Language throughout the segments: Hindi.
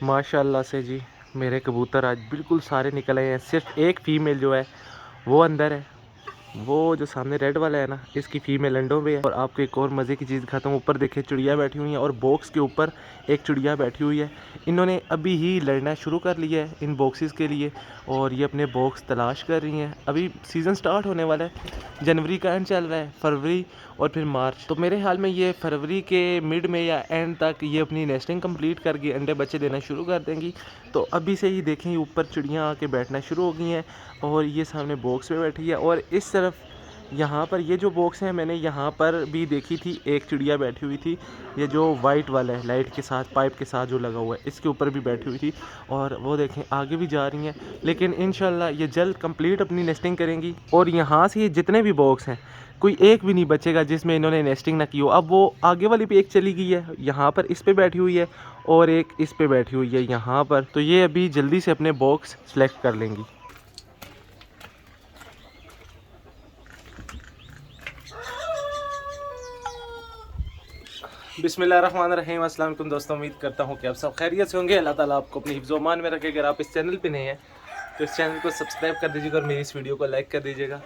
माशाल्लाह से जी मेरे कबूतर आज बिल्कुल सारे निकल आए हैं। सिर्फ एक फ़ीमेल जो है वो अंदर है। वो जो सामने रेड वाला है ना, इसकी फ़ीमेल अंडों पे है। और आपको एक और मज़े की चीज़ दिखाता हूँ। ऊपर देखिए चिड़िया बैठी हुई हैं और बॉक्स के ऊपर एक चिड़िया बैठी हुई है। इन्होंने अभी ही लड़ना शुरू कर लिया है इन बॉक्सेस के लिए और ये अपने बॉक्स तलाश कर रही हैं। अभी सीज़न स्टार्ट होने वाला है, जनवरी का एंड चल रहा है, फरवरी और फिर मार्च। तो मेरे ख्याल में ये फरवरी के मिड में या एंड तक ये अपनी नेस्टिंग कंप्लीट करके अंडे बच्चे देना शुरू कर देंगी। तो अभी से ही देखें ऊपर चिड़ियाँ आके बैठना शुरू हो गई हैं और ये सामने बॉक्स पे बैठी है। और इस तरफ यहाँ पर ये जो बॉक्स है, मैंने यहाँ पर भी देखी थी एक चिड़िया बैठी हुई थी। ये जो वाइट वाला है लाइट के साथ पाइप के साथ जो लगा हुआ है, इसके ऊपर भी बैठी हुई थी। और वो देखें आगे भी जा रही हैं, लेकिन इंशाल्लाह ये जल्द कंप्लीट अपनी नेस्टिंग करेंगी। और यहाँ से ये जितने भी बॉक्स हैं कोई एक भी नहीं बचेगा जिसमें इन्होंने नेस्टिंग ना की हो। अब वो आगे वाली पे एक चली गई है, यहाँ पर इस पे बैठी हुई है और एक इस पे बैठी हुई है यहाँ पर। तो ये अभी जल्दी से अपने बॉक्स सेलेक्ट कर लेंगी। बिस्मिल्लाहिर्रहमानिर्रहीम। अस्सलाम वालेकुम दोस्तों, उम्मीद करता हूँ कि आप सब खैरियत से होंगे। अल्लाह ताला आपको अपनी हिफ्ज़ मान में रखे। अगर आप इस चैनल पे नए हैं तो इस चैनल को सब्सक्राइब कर दीजिएगा और मेरी इस वीडियो को लाइक कर दीजिएगा।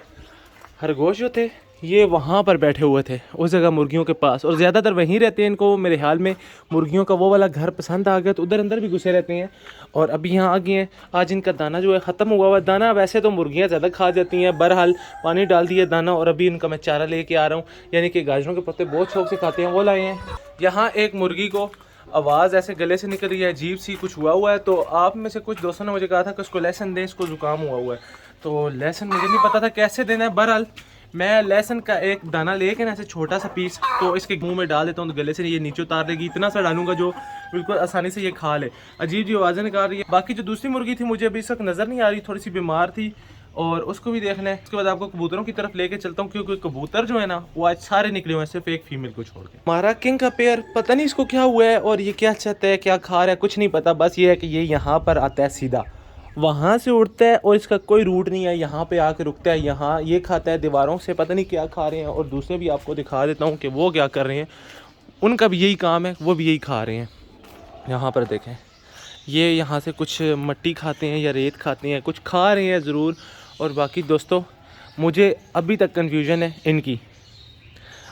खरगोश जो थे ये वहाँ पर बैठे हुए थे उस जगह मुर्गियों के पास, और ज़्यादातर वहीं रहते हैं। इनको मेरे ख्याल में मुर्गियों का वो वाला घर पसंद आ गया तो उधर अंदर भी घुसे रहते हैं। और अभी यहाँ आ गए हैं। आज इनका दाना जो है ख़त्म हुआ हुआ दाना। वैसे तो मुर्गियाँ ज़्यादा खा जाती हैं, बहरहाल पानी डाल दिया दाना और अभी इनका मैं चारा लेके आ रहा हूँ। यानी कि गाजरों के पत्ते बहुत शौक से खाते हैं, वो लाए हैं। यहाँ एक मुर्गी को आवाज़ ऐसे गले से निकल रही है, अजीब सी कुछ हुआ है। तो आप में से कुछ दोस्तों ने मुझे कहा था कि उसको लहसुन दें, इसको ज़ुकाम हुआ है। तो लहसुन मुझे नहीं पता था कैसे देना है। बहरहाल मैं लहसुन का एक दाना लेके ना ऐसे छोटा सा पीस तो इसके मुंह में डाल देता हूँ, तो गले से ये नीचे उतार देगी। इतना सा डालूंगा जो बिल्कुल आसानी से ये खा ले। अजीब जी आवाज़ें निकाल रही है। बाकी जो दूसरी मुर्गी थी मुझे अभी इस वक्त नज़र नहीं आ रही, थोड़ी सी बीमार थी और उसको भी देखना है। उसके बाद आपको कबूतरों की तरफ लेके चलता हूँ, क्योंकि कबूतर जो है ना वो आज सारे निकले हुए हैं, सिर्फ एक फीमेल को छोड़ के। हमारा किंग का पेयर पता नहीं इसको क्या हुआ है और ये क्या चाहता है, क्या खा रहा है, कुछ नहीं पता। बस ये है कि ये यहाँ पर आता है, सीधा वहाँ से उड़ता है और इसका कोई रूट नहीं है, यहाँ पे आके रुकता है। यहाँ ये खाता है दीवारों से, पता नहीं क्या खा रहे हैं। और दूसरे भी आपको दिखा देता हूँ कि वो क्या कर रहे हैं। उनका भी यही काम है, वो भी यही खा रहे हैं। यहाँ पर देखें, ये यहाँ से कुछ मट्टी खाते हैं या रेत खाते हैं, कुछ खा रहे हैं ज़रूर। और बाकी दोस्तों मुझे अभी तक कन्फ्यूजन है इनकी।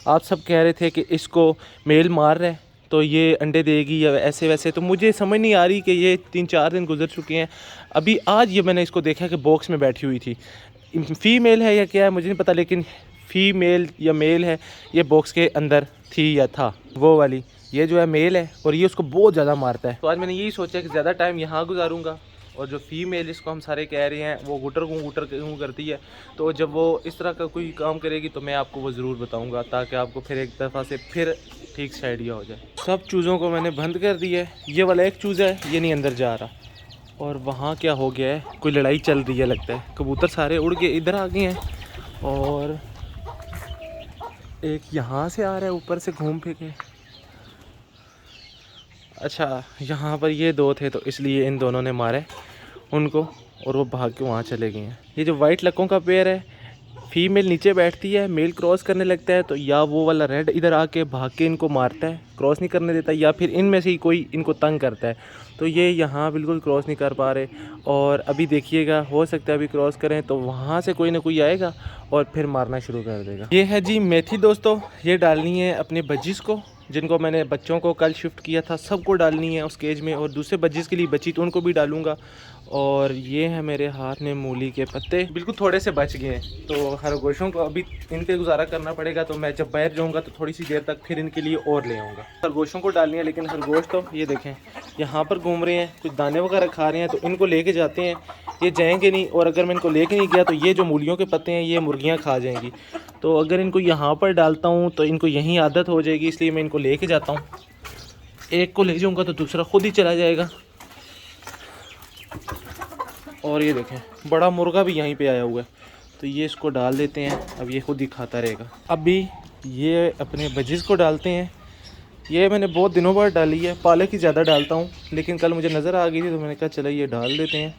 आप सब कह रहे थे कि इसको मेल मार रहा है तो ये अंडे देगी या ऐसे वैसे, तो मुझे समझ नहीं आ रही कि ये 3-4 दिन गुजर चुके हैं। अभी आज ये मैंने इसको देखा कि बॉक्स में बैठी हुई थी। फ़ीमेल है या क्या है मुझे नहीं पता, लेकिन फ़ीमेल या मेल है ये बॉक्स के अंदर थी या था। वो वाली ये जो है मेल है और ये उसको बहुत ज़्यादा मारता है। तो आज मैंने यही सोचा कि ज़्यादा टाइम यहाँ गुजारूँगा और जो फ़ीमेल जिसको हम सारे कह रहे हैं वो गुटर क्यों करती है। तो जब वो इस तरह का कोई काम करेगी तो मैं आपको वो ज़रूर बताऊंगा, ताकि आपको फिर एक दफ़ा से फिर ठीक से आइडिया हो जाए। सब चूज़ों को मैंने बंद कर दिया है। ये वाला एक चूज़ा है, ये नहीं अंदर जा रहा। और वहाँ क्या हो गया है, कोई लड़ाई चल रही है लगता है। कबूतर सारे उड़ के इधर आ गए हैं और एक यहाँ से आ रहा है ऊपर से घूम फिर के। अच्छा, यहाँ पर ये दो थे तो इसलिए इन दोनों ने मारे उनको और वो भाग के वहाँ चले गए हैं। ये जो वाइट लकों का पेयर है, फीमेल नीचे बैठती है, मेल क्रॉस करने लगता है तो या वो वाला रेड इधर आके भाग के इनको मारता है, क्रॉस नहीं करने देता, या फिर इनमें से ही कोई इनको तंग करता है। तो ये यहाँ बिल्कुल क्रॉस नहीं कर पा रहे। और अभी देखिएगा, हो सकता है अभी क्रॉस करें तो वहाँ से कोई ना कोई आएगा और फिर मारना शुरू कर देगा। ये है जी मेथी दोस्तों, ये डालनी है अपने बजिस को, जिनको मैंने बच्चों को कल शिफ्ट किया था सबको डालनी है उस केज में। और दूसरे बजिस के लिए बची तो उनको भी डालूंगा। और ये है मेरे हाथ में मूली के पत्ते, बिल्कुल थोड़े से बच गए हैं। तो खरगोशों को अभी इन पे गुजारा करना पड़ेगा। तो मैं जब बाहर जाऊंगा तो थोड़ी सी देर तक फिर इनके लिए और ले आऊँगा। खरगोशों को डालनी है, लेकिन खरगोश तो ये देखें यहाँ पर घूम रहे हैं, कुछ दाने वगैरह खा रहे हैं। तो इनको लेके जाते हैं, ये जाएंगे नहीं। और अगर मैं इनको लेके नहीं गया तो ये जो मूलियों के पत्ते हैं ये मुर्गियाँ खा जाएंगी। तो अगर इनको यहाँ पर डालता हूँ तो इनको यहीं आदत हो जाएगी, इसलिए मैं इनको लेके जाता हूँ। एक को ले जाऊँगा तो दूसरा खुद ही चला जाएगा। और ये देखें बड़ा मुर्गा भी यहीं पे आया हुआ है, तो ये इसको डाल देते हैं, अब ये खुद ही खाता रहेगा। अभी ये अपने बजिस को डालते हैं। ये मैंने बहुत दिनों बाद डाली है, पालक ही ज़्यादा डालता हूँ, लेकिन कल मुझे नज़र आ गई थी तो मैंने कहा चलो ये डाल देते हैं।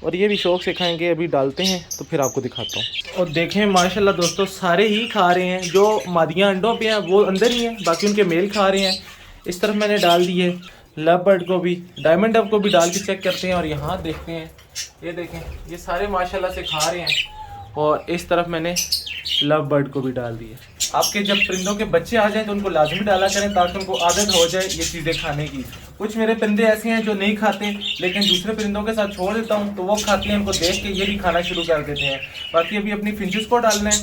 और ये भी शौक़ से खाएंगे। अभी डालते हैं तो फिर आपको दिखाता हूँ। और देखें माशाल्लाह दोस्तों सारे ही खा रहे हैं। जो मादियाँ अंडों पे हैं वो अंदर ही हैं, बाकी उनके मेल खा रहे हैं। इस तरफ मैंने डाल दिए लव बर्ड को भी, डायमंड डव को भी डाल के चेक करते हैं। और यहाँ देखते हैं, ये देखें ये सारे माशाल्लाह से खा रहे हैं। और इस तरफ मैंने लव बर्ड को भी डाल दिया। आपके जब परिंदों के बच्चे आ जाएं तो उनको लाजमी डाला करें ताकि उनको आदत हो जाए ये चीज़ें खाने की। कुछ मेरे परिंदे ऐसे हैं जो नहीं खाते, लेकिन दूसरे परिंदों के साथ छोड़ देता हूँ तो वो खाते हैं, उनको देख के ये भी खाना शुरू कर देते हैं। बाकी अभी अपनी फिंचेस को डालना है,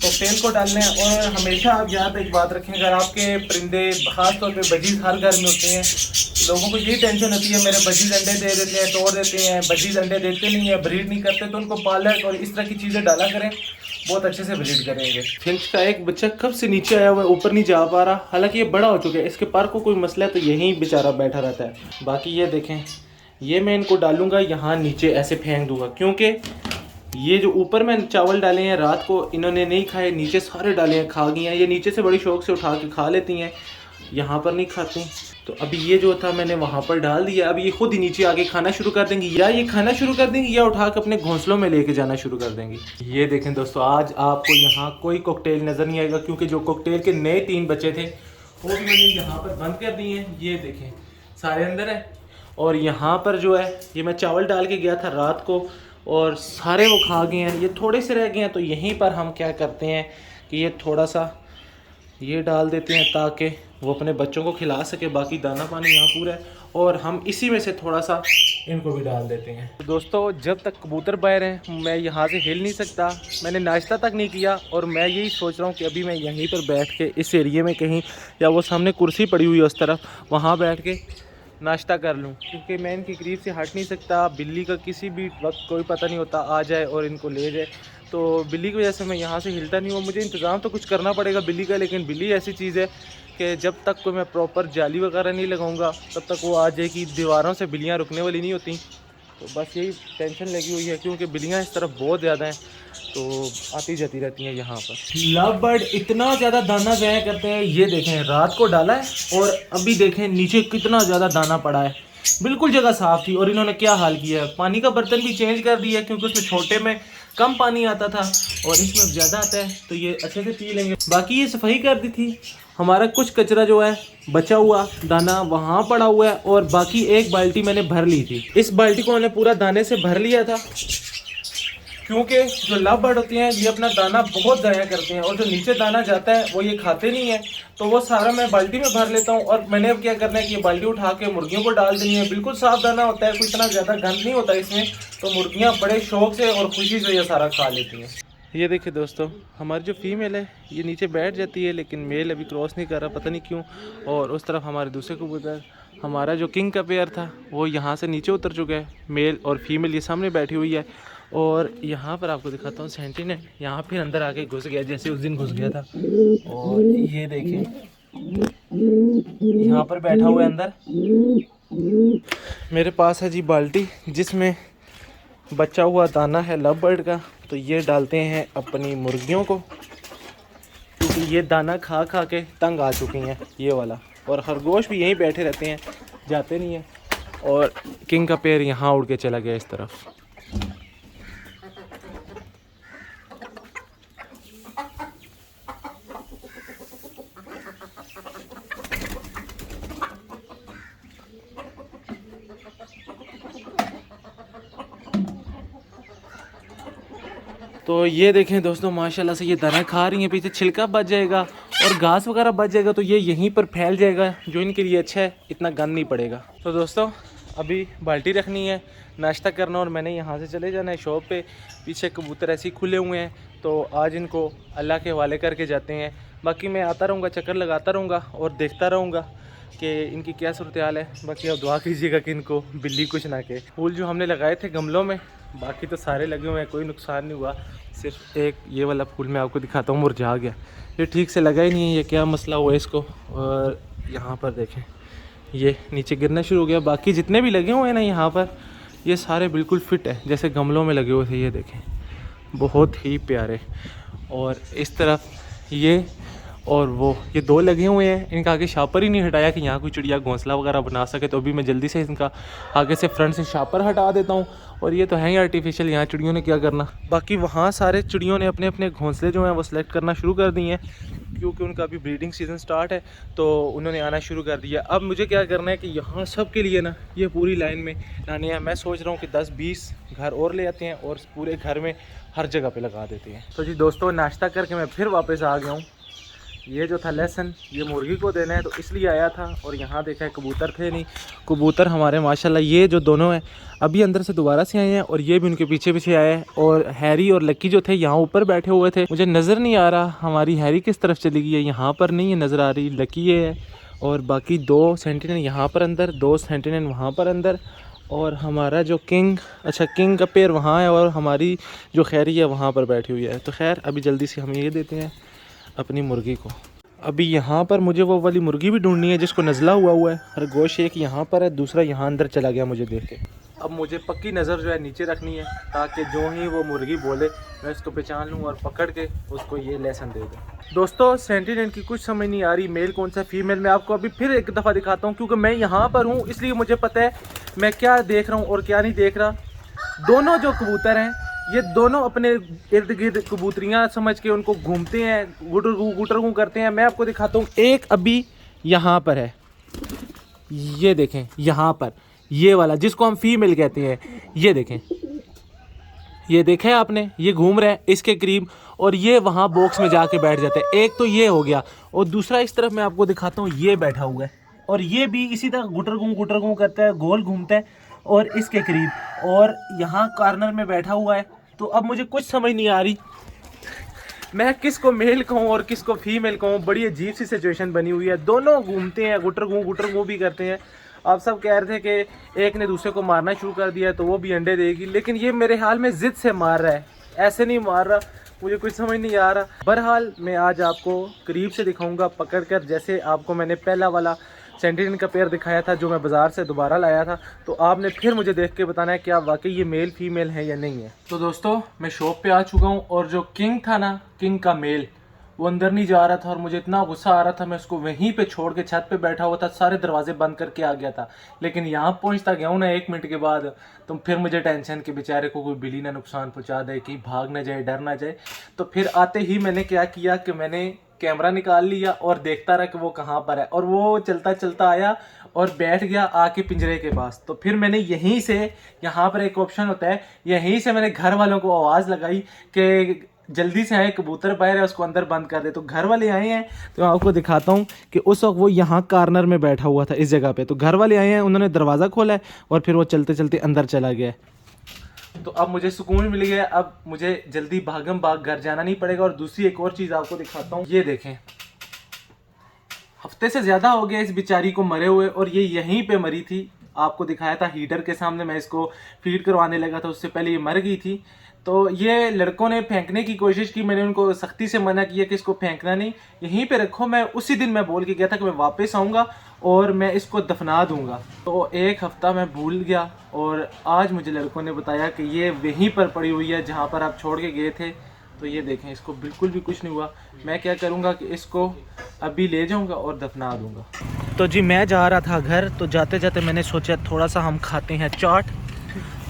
कॉकटेल को डालना है। और हमेशा आप याद एक बात रखें, अगर आपके परिंदे खास तौर पे बजीज हर घर में होते हैं, लोगों को यही टेंशन होती है मेरे बजीज अंडे दे देते हैं, तोड़ देते हैं, बजीज अंडे देते नहीं है, ब्रीड नहीं करते। तो उनको पालक और इस तरह की चीज़ें डाला करें, बहुत अच्छे से ब्रीड करेंगे। फिंच का एक बच्चा कब से नीचे आया हुआ है, ऊपर नहीं जा पा रहा। हालांकि ये बड़ा हो चुका है, इसके पर को कोई मसला है तो यहीं बेचारा बैठा रहता है। बाकी ये देखें, ये मैं इनको डालूंगा यहाँ नीचे, ऐसे फेंक दूंगा, क्योंकि ये जो ऊपर मैंने चावल डाले हैं रात को इन्होंने नहीं खाए, नीचे सारे डाले हैं, खा गई हैं। ये नीचे से बड़ी शौक से उठा के खा लेती हैं, यहाँ पर नहीं खाती। तो अभी ये जो था मैंने वहाँ पर डाल दिया। अब ये खुद ही नीचे आके खाना शुरू कर देंगी, या ये खाना शुरू कर देंगी या उठा के अपने घोंसलों में लेके जाना शुरू कर देंगी। ये देखें दोस्तों, आज आपको यहाँ कोई कॉकटेल नज़र नहीं आएगा, क्योंकि जो कॉकटेल के नए 3 बच्चे थे वो भी मैंने यहाँ पर बंद कर दिए हैं। ये देखें सारे अंदर है। और यहाँ पर जो है ये मैं चावल डाल के गया था रात को और सारे वो खा गए हैं, ये थोड़े से रह गए हैं। तो यहीं पर हम क्या करते हैं कि ये थोड़ा सा ये डाल देते हैं ताकि वो अपने बच्चों को खिला सके। बाकी दाना पानी यहाँ पूरा है और हम इसी में से थोड़ा सा इनको भी डाल देते हैं। तो दोस्तों जब तक कबूतर बाहर हैं मैं यहाँ से हिल नहीं सकता, मैंने नाश्ता तक नहीं किया। और मैं यही सोच रहा हूँ कि अभी मैं यहीं पर बैठ के इस एरिए में कहीं, या वो सामने कुर्सी पड़ी हुई है उस तरफ, वहाँ बैठ के नाश्ता कर लूँ, क्योंकि मैं इनके करीब से हट नहीं सकता। बिल्ली का किसी भी वक्त कोई पता नहीं होता, आ जाए और इनको ले जाए। तो बिल्ली की वजह से मैं यहाँ से हिलता नहीं हूँ। मुझे इंतज़ाम तो कुछ करना पड़ेगा बिल्ली का, लेकिन बिल्ली ऐसी चीज़ है कि जब तक कोई मैं प्रॉपर जाली वगैरह नहीं लगाऊंगा तब तक वो आ जाएगी। दीवारों से बिल्लियाँ रुकने वाली नहीं होती। तो बस यही टेंशन लगी हुई है, क्योंकि बिल्लियाँ इस तरफ बहुत ज़्यादा हैं, तो आती जाती रहती हैं यहाँ पर। लव बर्ड इतना ज़्यादा दाना ज़ाया करते हैं। ये देखें रात को डाला है और अभी देखें नीचे कितना ज़्यादा दाना पड़ा है। बिल्कुल जगह साफ़ थी और इन्होंने क्या हाल किया है, पानी का बर्तन भी चेंज कर दिया, क्योंकि उसमें छोटे में कम पानी आता था और इसमें ज़्यादा आता है, तो ये अच्छे से पी लेंगे। बाकी ये सफाई कर दी थी। हमारा कुछ कचरा जो है बचा हुआ दाना वहाँ पड़ा हुआ है, और बाकी एक बाल्टी मैंने भर ली थी। इस बाल्टी को मैंने पूरा दाने से भर लिया था, क्योंकि जो लव बर्ड होते हैं ये अपना दाना बहुत ज़ाया करते हैं, और जो नीचे दाना जाता है वो ये खाते नहीं है। तो वो सारा मैं बाल्टी में भर लेता हूँ। और मैंने अब क्या करना है कि ये बाल्टी उठा के मुर्गियों को डाल देनी है। बिल्कुल साफ दाना होता है, कोई इतना ज़्यादा गंद नहीं होता इसमें, तो मुर्गियाँ बड़े शौक से और खुशी से ये सारा खा लेती हैं। ये देखिए दोस्तों, हमारी जो फीमेल है ये नीचे बैठ जाती है, लेकिन मेल अभी क्रॉस नहीं कर रहा, पता नहीं क्यों। और उस तरफ हमारे दूसरे कबूतर, हमारा जो किंग का पेयर था वो यहाँ से नीचे उतर चुका है। मेल और फीमेल ये सामने बैठी हुई है। और यहाँ पर आपको दिखाता हूँ सेंटिनेल, यहाँ फिर अंदर आके घुस गया, जैसे उस दिन घुस गया था। और ये देखें यहाँ पर बैठा हुआ है अंदर। मेरे पास है जी बाल्टी जिसमें बचा हुआ दाना है लव बर्ड का, तो ये डालते हैं अपनी मुर्गियों को, क्योंकि ये दाना खा खा के तंग आ चुकी हैं ये वाला। और खरगोश भी यहीं बैठे रहते हैं, जाते नहीं हैं। और किंग का पेड़ यहाँ उड़ के चला गया इस तरफ। तो ये देखें दोस्तों, माशाल्लाह से ये दाना खा रही हैं। पीछे छिलका बच जाएगा और घास वगैरह बच जाएगा, तो ये यहीं पर फैल जाएगा, जो इनके लिए अच्छा है, इतना गंद नहीं पड़ेगा। तो दोस्तों अभी बाल्टी रखनी है, नाश्ता करना, और मैंने यहाँ से चले जाना है शॉप पे। पीछे कबूतर ऐसे ही खुले हुए हैं, तो आज इनको अल्लाह के हवाले करके जाते हैं। बाकी मैं आता रहूँगा, चक्कर लगाता रहूँगा और देखता रहूँगा कि इनकी क्या सूरत हाल है। बाकी आप दुआ कीजिएगा कि इनको बिल्ली कुछ ना कहे। फूल जो हमने लगाए थे गमलों में, बाकी तो सारे लगे हुए हैं, कोई नुकसान नहीं हुआ। सिर्फ एक ये वाला फूल मैं आपको दिखाता हूँ, मुरझा गया, ये ठीक से लगा ही नहीं है, ये क्या मसला हुआ इसको। और यहाँ पर देखें ये नीचे गिरना शुरू हो गया। बाकी जितने भी लगे हुए हैं ना यहाँ पर, ये सारे बिल्कुल फिट है, जैसे गमलों में लगे हुए थे। ये देखें बहुत ही प्यारे। और इस तरफ ये, और वो ये 2 लगे हुए हैं। इनका आगे शापर ही नहीं हटाया कि यहाँ कोई चिड़िया घोंसला वगैरह बना सके, तो अभी मैं जल्दी से इनका आगे से फ्रंट से शापर हटा देता हूँ। और ये तो है ही आर्टिफिशियल, यहाँ चिड़ियों ने क्या करना। बाकी वहाँ सारे चिड़ियों ने अपने अपने घोंसले जो हैं वो सिलेक्ट करना शुरू कर दिए हैं, क्योंकि उनका अभी ब्रीडिंग सीज़न स्टार्ट है, तो उन्होंने आना शुरू कर दिया। अब मुझे क्या करना है कि यहाँ सब के लिए ना ये पूरी लाइन में लाने हैं। मैं सोच रहा हूँ कि 10-20 घर और ले आते हैं और पूरे घर में हर जगह पे लगा देते हैं। तो जी दोस्तों, नाश्ता करके मैं फिर वापस आ गया हूँ। ये जो था लेसन, ये मुर्गी को देना है, तो इसलिए आया था। और यहाँ देखा है कबूतर थे नहीं, कबूतर हमारे माशाल्लाह ये जो दोनों हैं अभी अंदर से दोबारा से आए हैं, और ये भी उनके पीछे पीछे आए हैं। और हैरी और लक्की जो थे यहाँ ऊपर बैठे हुए थे, मुझे नज़र नहीं आ रहा हमारी हैरी किस तरफ चली गई है, यहाँ पर नहीं है नज़र आ रही, लक्की ये है। और बाकी 2 सेंटिनल यहाँ पर अंदर, 2 सेंटिनल वहाँ पर अंदर, और हमारा जो किंग, अच्छा किंग का पेड़ वहाँ है, और हमारी जो खैरी है वहाँ पर बैठी हुई है। तो खैर अभी जल्दी से हम ये देते हैं अपनी मुर्गी को। अभी यहाँ पर मुझे वो वाली मुर्गी भी ढूंढनी है जिसको नज़ला हुआ है। खरगोश एक यहाँ पर है, दूसरा यहाँ अंदर चला गया मुझे देख के। अब मुझे पक्की नज़र जो है नीचे रखनी है, ताकि जो ही वो मुर्गी बोले मैं उसको पहचान लूँ और पकड़ के उसको ये लेसन दे दूँ। दोस्तों, सेंटिनल की कुछ समझ नहीं आ रही, मेल कौन सा फीमेल। मैं आपको अभी फिर एक दफ़ा दिखाता हूँ, क्योंकि मैं यहाँ पर हूँ इसलिए मुझे पता है मैं क्या देख रहा हूँ और क्या नहीं देख रहा। दोनों जो कबूतर हैं ये दोनों अपने इर्द गिर्द कबूतरियाँ समझ के उनको घूमते हैं, गुटर करते हैं। मैं आपको दिखाता हूँ, एक अभी यहाँ पर है, ये देखें यहाँ पर, ये वाला जिसको हम फीमेल कहते हैं, ये देखें, ये देखें आपने, ये घूम रहा है इसके करीब, और ये वहाँ बॉक्स में जाके बैठ जाते हैं। एक तो ये हो गया, और दूसरा इस तरफ मैं आपको दिखाता हूँ, ये बैठा हुआ है, और ये भी इसी तरह गुटर गूँ करता है, गोल घूमता है और इसके करीब, और यहाँ कॉर्नर में बैठा हुआ है। तो अब मुझे कुछ समझ नहीं आ रही मैं किसको मेल कहूँ और किसको फीमेल कहूँ। बड़ी अजीब सी सिचुएशन बनी हुई है, दोनों घूमते हैं, गुटर गूँ भी करते हैं। आप सब कह रहे थे कि एक ने दूसरे को मारना शुरू कर दिया तो वो भी अंडे देगी, लेकिन ये मेरे हाल में ज़िद से मार रहा है, ऐसे नहीं मार रहा। मुझे कुछ समझ नहीं आ रहा। बहरहाल मैं आज आपको करीब से दिखाऊंगा पकड़ कर, जैसे आपको मैंने पहला वाला सेंटिनल का पेयर दिखाया था जो मैं बाज़ार से दोबारा लाया था। तो आपने फिर मुझे देख के बताना है कि आप वाकई ये मेल फीमेल है या नहीं है। तो दोस्तों, मैं शॉप पे आ चुका हूँ, और जो किंग था ना, किंग का मेल, वो अंदर नहीं जा रहा था, और मुझे इतना गुस्सा आ रहा था, मैं उसको वहीं पे छोड़ के छत पे बैठा हुआ था, सारे दरवाजे बंद करके आ गया था। लेकिन यहाँ पहुँचता गया हूँ ना 1 मिनट के बाद, तो फिर मुझे टेंशन कि बेचारे को कोई बिल्ली ना नुकसान पहुँचा दे, कि भाग ना जाए, डर ना जाए। तो फिर आते ही मैंने क्या किया कि मैंने कैमरा निकाल लिया और देखता रहा कि वो कहाँ पर है, और वो चलता चलता आया और बैठ गया आके पिंजरे के पास। तो फिर मैंने यहीं से, यहाँ पर एक ऑप्शन होता है, यहीं से मैंने घर वालों को आवाज़ लगाई कि जल्दी से आए, कबूतर बाहर है, उसको अंदर बंद कर दे। तो घर वाले आए हैं, तो मैं आपको दिखाता हूँ कि उस वक्त वो यहाँ कॉर्नर में बैठा हुआ था इस जगह पे। तो घर वाले आए हैं, उन्होंने दरवाज़ा खोला है और फिर वो चलते चलते अंदर चला गया। तो अब मुझे सुकून मिल गया, अब मुझे जल्दी भागम भाग घर जाना नहीं पड़ेगा। और दूसरी एक और चीज़ आपको दिखाता हूँ, ये देखें, हफ्ते से ज़्यादा हो गया इस बेचारी को मरे हुए, और ये यहीं पे मरी थी। आपको दिखाया था हीटर के सामने, मैं इसको फीड करवाने लगा था, उससे पहले ये मर गई थी। तो ये लड़कों ने फेंकने की कोशिश की, मैंने उनको सख्ती से मना किया कि इसको फेंकना नहीं, यहीं पे रखो। मैं उसी दिन मैं बोल के गया था कि मैं वापस आऊँगा और मैं इसको दफना दूँगा। तो 1 हफ्ता मैं भूल गया, और आज मुझे लड़कों ने बताया कि ये वहीं पर पड़ी हुई है जहाँ पर आप छोड़ के गए थे। तो ये देखें, इसको बिल्कुल भी कुछ नहीं हुआ। मैं क्या करूँगा कि इसको अभी ले जाऊँगा और दफना दूँगा। तो जी मैं जा रहा था घर, तो जाते जाते मैंने सोचा थोड़ा सा हम खाते हैं चाट।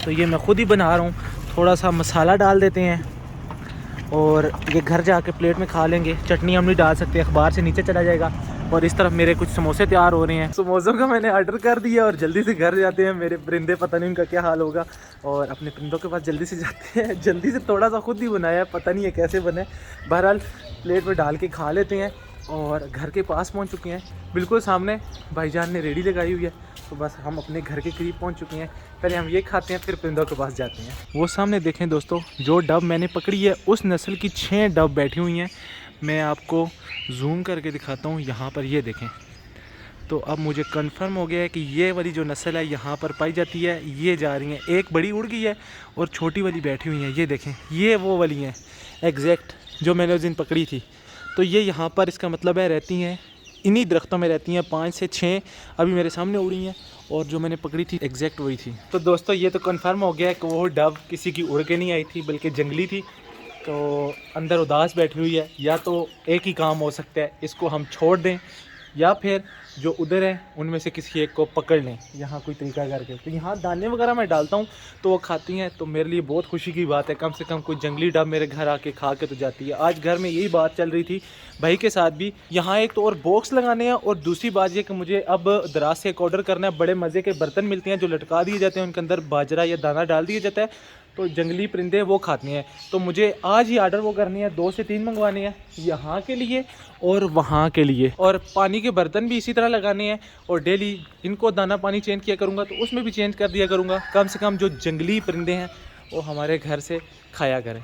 तो ये मैं खुद ही बना रहा हूँ, थोड़ा सा मसाला डाल देते हैं और ये घर जाके प्लेट में खा लेंगे। चटनी हम नहीं डाल सकते, अखबार से नीचे चला जाएगा। और इस तरफ मेरे कुछ समोसे तैयार हो रहे हैं, समोसों का मैंने ऑर्डर कर दिया और जल्दी से घर जाते हैं। मेरे परिंदे पता नहीं उनका क्या हाल होगा, और अपने परिंदों के पास जल्दी से जाते हैं। जल्दी से थोड़ा सा खुद ही बनाया है, पता नहीं है कैसे बने। बहरहाल प्लेट में डाल के खा लेते हैं, और घर के पास पहुंच चुके हैं। बिल्कुल सामने भाईजान ने रेडी लगाई हुई है, तो बस हम अपने घर के करीब पहुंच चुके हैं। पहले हम ये खाते हैं, फिर परिंदों के पास जाते हैं। वो सामने देखें दोस्तों, जो डब मैंने पकड़ी है उस नस्ल की 6 डब बैठी हुई हैं। मैं आपको जूम करके दिखाता हूँ, यहाँ पर ये देखें। तो अब मुझे कंफर्म हो गया है कि ये वाली जो नस्ल है यहाँ पर पाई जाती है। ये जा रही हैं, एक बड़ी उड़ गई है और छोटी वाली बैठी हुई हैं। ये देखें, ये वो वाली हैं एग्जैक्ट जो मैंने उस दिन पकड़ी थी। तो ये यहाँ पर, इसका मतलब है रहती हैं, इन्हीं दरख्तों में रहती हैं। 5 से 6 अभी मेरे सामने उड़ी हैं, और जो मैंने पकड़ी थी एग्जैक्ट वही थी। तो दोस्तों ये तो कंफर्म हो गया है कि वो डब किसी की उड़ के नहीं आई थी, बल्कि जंगली थी। तो अंदर उदास बैठी हुई है। या तो एक ही काम हो सकता है, इसको हम छोड़ दें या फिर जो उधर है उनमें से किसी एक को पकड़ लें, यहाँ कोई तरीका करके। तो यहाँ दाने वगैरह मैं डालता हूँ तो वो खाती हैं, तो मेरे लिए बहुत खुशी की बात है। कम से कम कोई जंगली डब मेरे घर आके खा के तो जाती है। आज घर में यही बात चल रही थी भाई के साथ भी। यहाँ एक तो और बॉक्स लगाने हैं, और दूसरी बात ये कि मुझे अब दराज से एक ऑर्डर करना है। बड़े मज़े के बर्तन मिलते हैं जो लटका दिए जाते हैं, उनके अंदर बाजरा या दाना डाल दिया जाता है, तो जंगली परिंदे वो खाते हैं। तो मुझे आज ही आर्डर वो करनी है, 2 से 3 मंगवाने हैं यहाँ के लिए और वहाँ के लिए। और पानी के बर्तन भी इसी तरह लगाने हैं, और डेली इनको दाना पानी चेंज किया करूँगा, तो उसमें भी चेंज कर दिया करूँगा। कम से कम जो जंगली परिंदे हैं वो हमारे घर से खाया करें।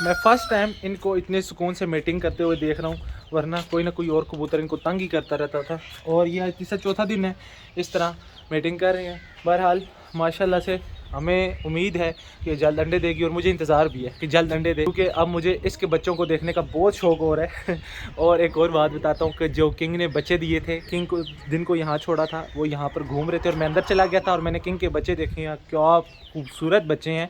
मैं फ़र्स्ट टाइम इनको इतने सुकून से मीटिंग करते हुए देख रहा हूँ, वरना कोई ना कोई और कबूतर इनको तंग ही करता रहता था। और ये तीसरा चौथा दिन है इस तरह मीटिंग कर रहे हैं। बहरहाल माशाल्लाह से हमें उम्मीद है कि जल्द अंडे देगी, और मुझे इंतज़ार भी है कि जल्द अंडे दे, क्योंकि अब मुझे इसके बच्चों को देखने का बहुत शौक़ हो रहा है। और एक और बात बताता हूँ कि जो किंग ने बच्चे दिए थे, किंग को दिन को यहाँ छोड़ा था, वो यहाँ पर घूम रहे थे और मैं अंदर चला गया था, और मैंने किंग के बच्चे देखे हैं। क्या खूबसूरत बच्चे हैं,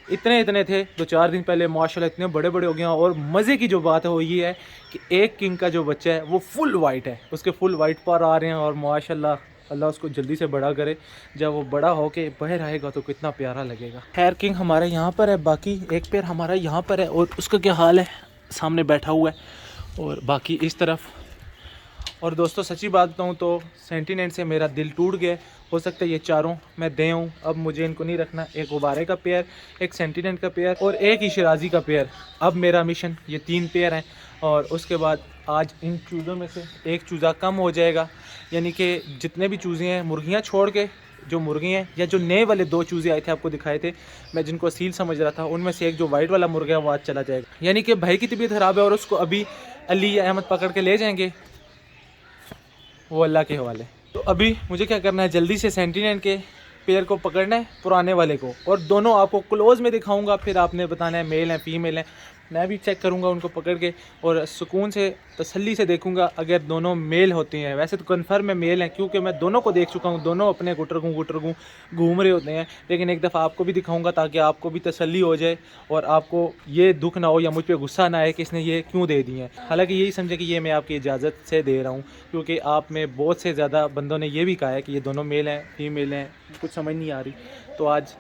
इतने थे 2-4 दिन पहले, माशाल्लाह इतने बड़े बड़े हो गए हैं। और मज़े की जो बात है वो ये है कि एक किंग का जो बच्चा है वो फुल वाइट है, उसके फुल वाइट पर आ रहे हैं, और माशाल्लाह अल्लाह उसको जल्दी से बड़ा करे। जब वो बड़ा होके बाहर आएगा तो कितना प्यारा लगेगा। खैर किंग हमारे यहाँ पर है, बाकी एक पैर हमारा यहाँ पर है, और उसका क्या हाल है, सामने बैठा हुआ है, और बाकी इस तरफ। और दोस्तों सच्ची बात बताऊँ तो सेंटिनेंट से मेरा दिल टूट गया। हो सकता है ये चारों मैं दे हूँ, अब मुझे इनको नहीं रखना। एक गुब्बारे का पेयर, एक सेंटिनेंट का पेयर और एक ही शिराजी का पेयर। अब मेरा मिशन ये 3 पेयर हैं, और उसके बाद आज इन चूज़ों में से एक चूज़ा कम हो जाएगा। यानी कि जितने भी चूज़े हैं, मुर्गियाँ छोड़ के जो मुर्गी हैं, या जो नए वाले 2 चूज़े आए थे आपको दिखाए थे, मैं जिनको असील समझ रहा था, उनमें से एक जो वाइट वाला मुर्गा है वो आज चला जाएगा। यानी कि भाई की तबीयत ख़राब है और उसको अभी अली या अहमद पकड़ के ले जाएंगे, वो अल्लाह के हवाले। तो अभी मुझे क्या करना है, जल्दी से सेंटिनेंट के पेयर को पकड़ना है, पुराने वाले को, और दोनों आपको क्लोज़ में दिखाऊंगा। फिर आपने बताना है मेल है फीमेल है। मैं भी चेक करूंगा उनको पकड़ के, और सुकून से तसल्ली से देखूंगा अगर दोनों मेल होते हैं। वैसे तो कन्फर्म है मेल हैं, क्योंकि मैं दोनों को देख चुका हूँ, दोनों अपने गुटरगू घूम रहे होते हैं। लेकिन एक दफ़ा आपको भी दिखाऊंगा ताकि आपको भी तसल्ली हो जाए, और आपको ये दुख ना हो या मुझ पर गुस्सा ना आए कि इसने ये क्यों दे दिए हैं। हालांकि यही समझे कि ये मैं आपकी इजाज़त से दे रहा हूँ, क्योंकि आप में बहुत से ज़्यादा बंदों ने ये भी कहा है कि ये दोनों मेल हैं फीमेल हैं, कुछ समझ नहीं आ रही। तो आज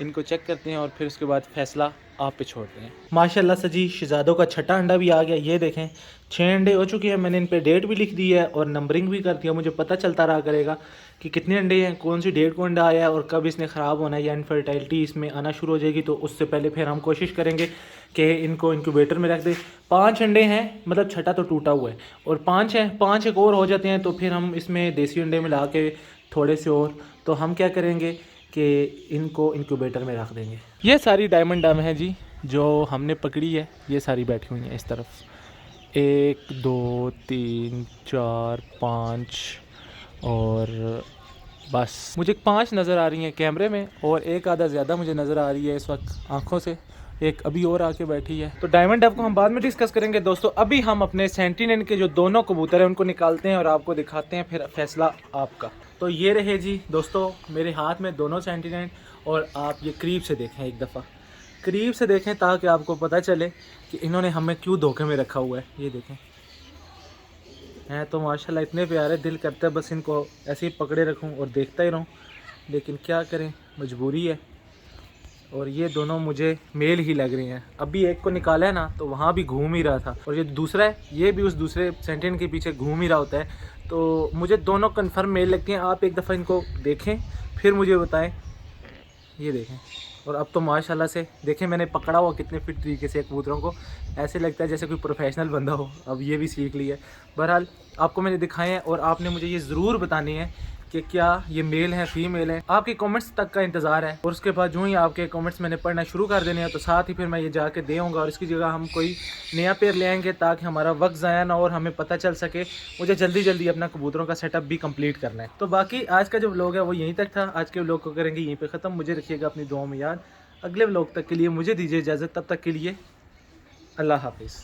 इनको चेक करते हैं और फिर उसके बाद फ़ैसला आप पे छोड़ते हैं। माशाल्लाह से जी शहज़ादों का छठा अंडा भी आ गया। ये देखें 6 अंडे हो चुके हैं। मैंने इन पे डेट भी लिख दी है और नंबरिंग भी कर दिया, मुझे पता चलता रहा करेगा कि कितने अंडे हैं, कौन सी डेट को अंडा आया है और कब इसने ख़राब होना है या इनफर्टिलिटी इसमें आना शुरू हो जाएगी। तो उससे पहले फिर हम कोशिश करेंगे कि इनको इंक्यूबेटर में रख दें। 5 अंडे हैं, मतलब छठा तो टूटा हुआ है, और 5 हैं, 5 एक और हो जाते हैं तो फिर हम इसमें देसी अंडे मिला के थोड़े से और, तो हम क्या करेंगे कि इनको इंक्यूबेटर में रख देंगे। ये सारी डायमंड डम है जी जो हमने पकड़ी है, ये सारी बैठी हुई हैं इस तरफ। 1 2 3 4 5 और बस मुझे 5 नज़र आ रही हैं कैमरे में, और एक आधा ज़्यादा मुझे नज़र आ रही है इस वक्त आँखों से। एक अभी और आके बैठी है। तो डायमंड डब को हम बाद में डिस्कस करेंगे दोस्तों। अभी हम अपने सेंटिनेंट के जो दोनों कबूतर हैं उनको निकालते हैं और आपको दिखाते हैं, फिर फैसला आपका। तो ये रहे जी दोस्तों मेरे हाथ में दोनों सेंटिनेंट, और आप ये करीब से देखें, एक दफ़ा करीब से देखें ताकि आपको पता चले कि इन्होंने हमें क्यों धोखे में रखा हुआ है। ये देखें हैं तो माशाल्लाह इतने प्यारे, दिल करता है बस इनको ऐसे ही पकड़े रखूं और देखता ही रहूं, लेकिन क्या करें मजबूरी है। और ये दोनों मुझे मेल ही लग रही हैं। अभी एक को निकाला है ना तो वहाँ भी घूम ही रहा था, और ये दूसरा है ये भी उस दूसरे सेंटिनेंट के पीछे घूम ही रहा होता है। तो मुझे दोनों कन्फर्म मेल लगती हैं। आप एक दफ़ा इनको देखें फिर मुझे बताएं। ये देखें, और अब तो माशाल्लाह से देखें मैंने पकड़ा हुआ कितने फिट तरीके से कबूतरों को, ऐसे लगता है जैसे कोई प्रोफेशनल बंदा हो। अब ये भी सीख लिया है। बहरहाल आपको मैंने दिखाए हैं, और आपने मुझे ये ज़रूर बतानी है कि क्या ये मेल है फीमेल है। आपके कमेंट्स तक का इंतज़ार है, और उसके बाद जो ही आपके कमेंट्स मैंने पढ़ना शुरू कर देने हैं तो साथ ही फिर मैं ये जाके दे आऊँगा, और इसकी जगह हम कोई नया पेयर ले आएंगे ताकि हमारा वक्त ज़ाया ना और हमें पता चल सके। मुझे जल्दी जल्दी अपना कबूतरों का सेटअप भी कंप्लीट करना है। तो बाकी आज का जो व्लॉग है वो यहीं तक था। आज के व्लॉग को करेंगे यहीं पर ख़त्म। मुझे रखिएगा अपनी दुआओं में याद। अगले व्लॉग तक के लिए मुझे दीजिए इजाज़त, तब तक के लिए अल्लाह हाफिज़।